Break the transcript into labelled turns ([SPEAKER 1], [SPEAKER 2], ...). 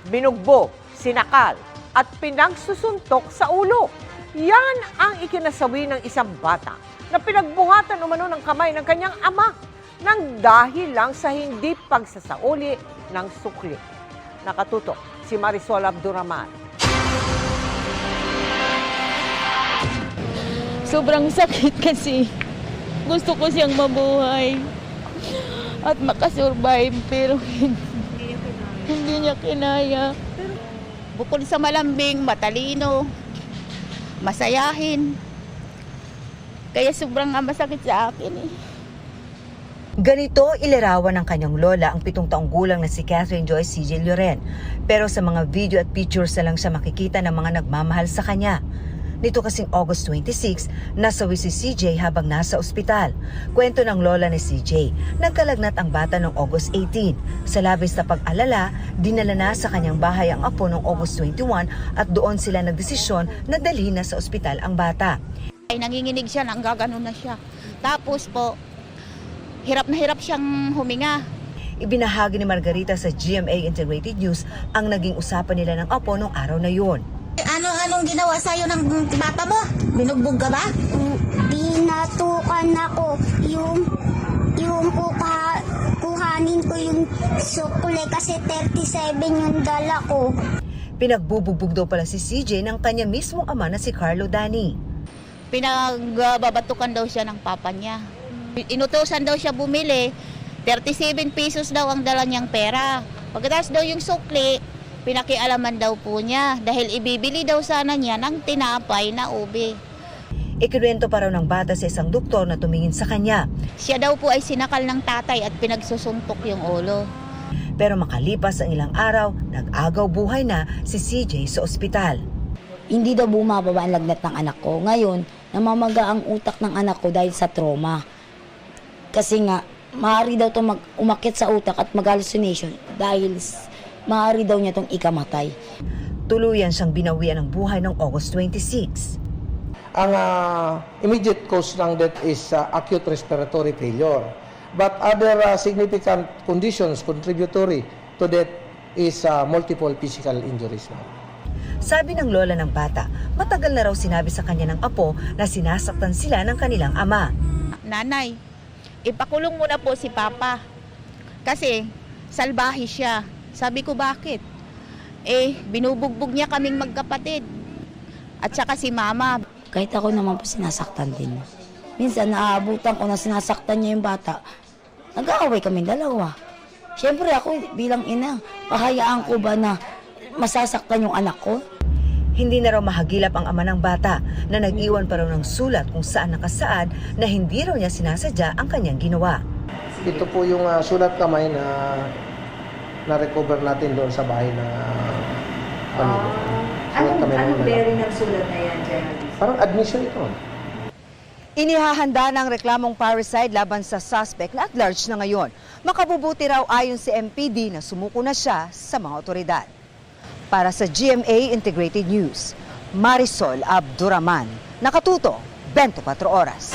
[SPEAKER 1] binugbog, sinakal, at pinagsusuntok sa ulo. Yan ang ikinasawi ng isang bata na pinagbuhatan umano ng kamay ng kanyang ama nang dahil lang sa hindi pagsasauli ng sukli. Nakatutok si Marisol Abduraman.
[SPEAKER 2] Sobrang sakit kasi gusto ko siyang mabuhay at makasurvive pero hindi niya kinaya.
[SPEAKER 3] Bukod sa malambing, matalino, masayahin. Kaya sobrang masakit sa akin eh.
[SPEAKER 4] Ganito ilarawan ng kanyang lola ang 7 taong gulang na si Catherine Joyce CJ Loren. Pero sa mga video at pictures na lang siya makikita ng mga nagmamahal sa kanya. Nito kasing August 26, nasawi si CJ habang nasa ospital. Kwento ng lola ni CJ, nagkalagnat ang bata noong August 18. Sa labis na pag-alala, dinala na sa kanyang bahay ang apo noong August 21 at doon sila nagdesisyon na dalhin na sa ospital ang bata.
[SPEAKER 3] Ay nanginginig siya, nanggaganon na siya. Tapos po, hirap na hirap siyang huminga.
[SPEAKER 4] Ibinahagi ni Margarita sa GMA Integrated News ang naging usapan nila ng apo noong araw na yun.
[SPEAKER 5] Anong ginawa sa'yo ng papa mo? Binugbog ka ba?
[SPEAKER 6] Binatukan ako. Yung kuhanin ko yung sukle kasi 37 yung dala ko.
[SPEAKER 4] Pinagbubugbog daw pala si CJ ng kanya mismong ama na si Carlo Dani.
[SPEAKER 3] Pinagbabatukan daw siya ng papa niya. Inutusan daw siya bumili, 37 pesos daw ang dala niyang pera. Pagkatapos daw yung sukli, pinakialaman daw po niya dahil ibibili daw sana niya ng tinapay na ube.
[SPEAKER 4] Ikinuwento pa raw ng bata sa isang doktor na tumingin sa kanya.
[SPEAKER 3] Siya daw po ay sinakal ng tatay at pinagsusuntok yung ulo.
[SPEAKER 4] Pero makalipas ang ilang araw, nag-agaw buhay na si CJ sa ospital.
[SPEAKER 7] Hindi daw bumababa ang lagnat ng anak ko. Ngayon, namamaga ang utak ng anak ko dahil sa trauma. Kasi nga, maaari daw ito umakit sa utak at mag-hallucination dahil maaari daw niya itong ikamatay.
[SPEAKER 4] Tuluyan siyang binawian ng buhay noong August 26.
[SPEAKER 8] Ang immediate cause ng death is acute respiratory failure. But other significant conditions contributory to death is multiple physical injuries.
[SPEAKER 4] Sabi ng lola ng bata, matagal na raw sinabi sa kanya ng apo na sinasaktan sila ng kanilang ama.
[SPEAKER 3] Nanay, ipakulong mo na po si Papa kasi salbahe siya. Sabi ko, bakit? Binubugbog niya kaming magkapatid. At saka si Mama.
[SPEAKER 7] Kahit ako naman po sinasaktan din. Minsan naaabutan ko na sinasaktan niya yung bata. Nag-aaway kami dalawa. Siyempre ako bilang ina, pahayaan ko ba na masasaktan yung anak ko?
[SPEAKER 4] Hindi na raw mahagilap ang ama ng bata na nag-iwan pa raw ng sulat kung saan nakasaad na hindi raw niya sinasadya ang kanyang ginawa.
[SPEAKER 8] Ito po yung sulat kamay na na-recover natin doon sa bahay na pamilya.
[SPEAKER 4] Anong bearing ng sulat na yan, Geraldine?
[SPEAKER 8] Parang admission ito.
[SPEAKER 9] Inihahanda ng reklamong parricide laban sa suspect na at large na ngayon. Makabubuti raw ayon si MPD na sumuko na siya sa mga otoridad. Para sa GMA Integrated News, Marisol Abduraman, nakatuto 24 oras.